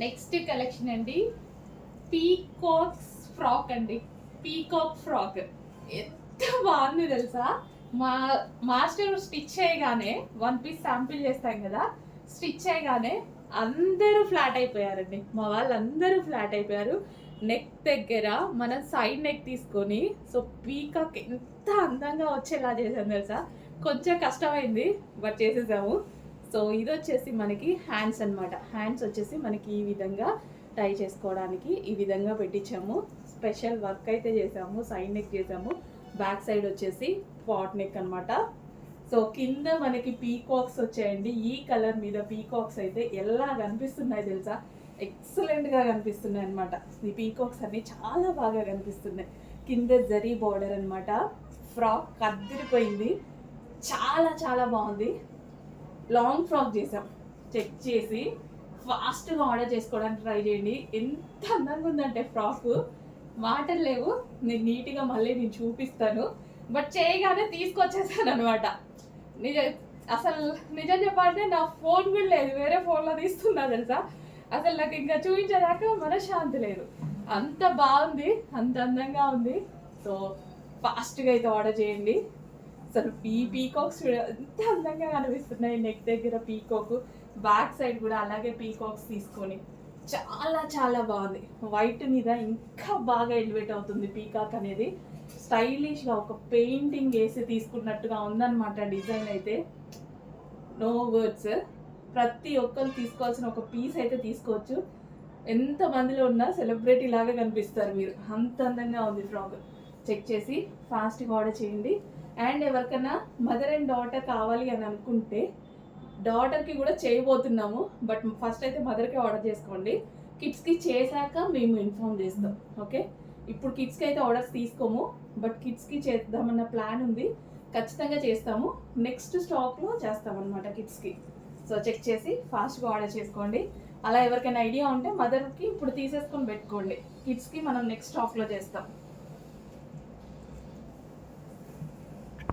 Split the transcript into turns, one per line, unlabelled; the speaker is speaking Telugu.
నెక్స్ట్ కలెక్షన్ అండి, పీకాక్స్ ఫ్రాక్ అండి. పీకాక్ ఫ్రాక్ ఎంత బాగుంది తెలుసా. మా మాస్టర్ స్టిచ్ చేయగానే 1 పీస్ శాంపిల్ చేస్తాం కదా, స్టిచ్ చేయగానే అందరూ ఫ్లాట్ అయిపోయారండి. మా వాళ్ళందరూ ఫ్లాట్ అయిపోయారు. నెక్ దగ్గర మనం సైడ్ నెక్ తీసుకొని సో పీకాక్ ఎంత అందంగా వచ్చేలా చేసాం తెలుసా. కొంచెం కష్టమైంది బట్ చేసేసాము. సో ఇది వచ్చేసి మనకి హ్యాండ్స్ అన్నమాట. హ్యాండ్స్ వచ్చేసి మనకి ఈ విధంగా టై చేసుకోవడానికి ఈ విధంగా పెట్టించాము. స్పెషల్ వర్క్ అయితే చేసాము, సైడ్ నెక్ చేసాము. బ్యాక్ సైడ్ వచ్చేసి పాట్ నెక్ అన్నమాట. సో కింద మనకి పీకాక్స్ వచ్చాయండి. ఈ కలర్ మీద పీకాక్స్ అయితే ఎలా కనిపిస్తున్నాయి తెలుసా, ఎక్సలెంట్గా కనిపిస్తున్నాయి అనమాట. ఈ పీకాక్స్ అన్ని చాలా బాగా కనిపిస్తున్నాయి. కింద జరీ బార్డర్ అనమాట. ఫ్రాక్ కదిరిపోయింది, చాలా చాలా బాగుంది. లాంగ్ ఫ్రాక్ చేసాం. చెక్ చేసి ఫాస్ట్గా ఆర్డర్ చేసుకోవడానికి ట్రై చేయండి. ఎంత అందంగా ఉందంటే ఫ్రాక్ మాటలు లేవు. నేను నీట్గా మళ్ళీ నేను చూపిస్తాను. బట్ చేయగానే తీసుకొచ్చేసాను అనమాట. అసలు నిజం చెప్పాలంటే నా ఫోన్ కూడా లేదు, వేరే ఫోన్లో తీస్తున్నా తెలుసా. అసలు నాకు ఇంకా చూపించేదాకా మనశ్శాంతి లేదు. అంత బాగుంది, అంత అందంగా ఉంది. సో ఫాస్ట్గా అయితే ఆర్డర్ చేయండి. అసలు ఈ పీకాక్స్ ఎంత అందంగా కనిపిస్తున్నాయి. నెక్ దగ్గర పీకాక్, బ్యాక్ సైడ్ కూడా అలాగే పీకాక్స్ తీసుకొని చాలా చాలా బాగుంది. వైట్ మీద ఇంకా బాగా ఎలివేట్ అవుతుంది పీకాక్ అనేది. స్టైలిష్గా ఒక పెయింటింగ్ వేసి తీసుకున్నట్టుగా ఉందన్నమాట డిజైన్ అయితే. No words. ప్రతి ఒక్కరు తీసుకోవాల్సిన ఒక పీస్ అయితే తీసుకోవచ్చు. ఎంత మందిలో ఉన్నా సెలబ్రిటీ లాగా కనిపిస్తారు మీరు, అంత అందంగా ఉంది ఫ్రాక్. చెక్ చేసి ఫాస్ట్గా ఆర్డర్ చేయండి. అండ్ ఎవరికైనా మదర్ అండ్ డాటర్ కావాలి అని అనుకుంటే డాటర్కి కూడా చేయబోతున్నాము. బట్ ఫస్ట్ అయితే మదర్కి ఆర్డర్ చేసుకోండి. కిడ్స్కి చేశాక మేము ఇన్ఫామ్ చేస్తాం. ఓకే, ఇప్పుడు కిడ్స్కి అయితే ఆర్డర్స్ తీసుకోము, బట్ కిడ్స్కి చేద్దామన్న ప్లాన్ ఉంది. ఖచ్చితంగా చేస్తాము. నెక్స్ట్ స్టాక్లో చేస్తామన్నమాట కిడ్స్కి. సో చెక్ చేసి ఫాస్ట్గా ఆర్డర్ చేసుకోండి. అలా ఎవరికైనా ఐడియా ఉంటే మదర్కి ఇప్పుడు తీసేసుకొని పెట్టుకోండి. కిడ్స్కి మనం నెక్స్ట్ స్టాక్లో చేస్తాం.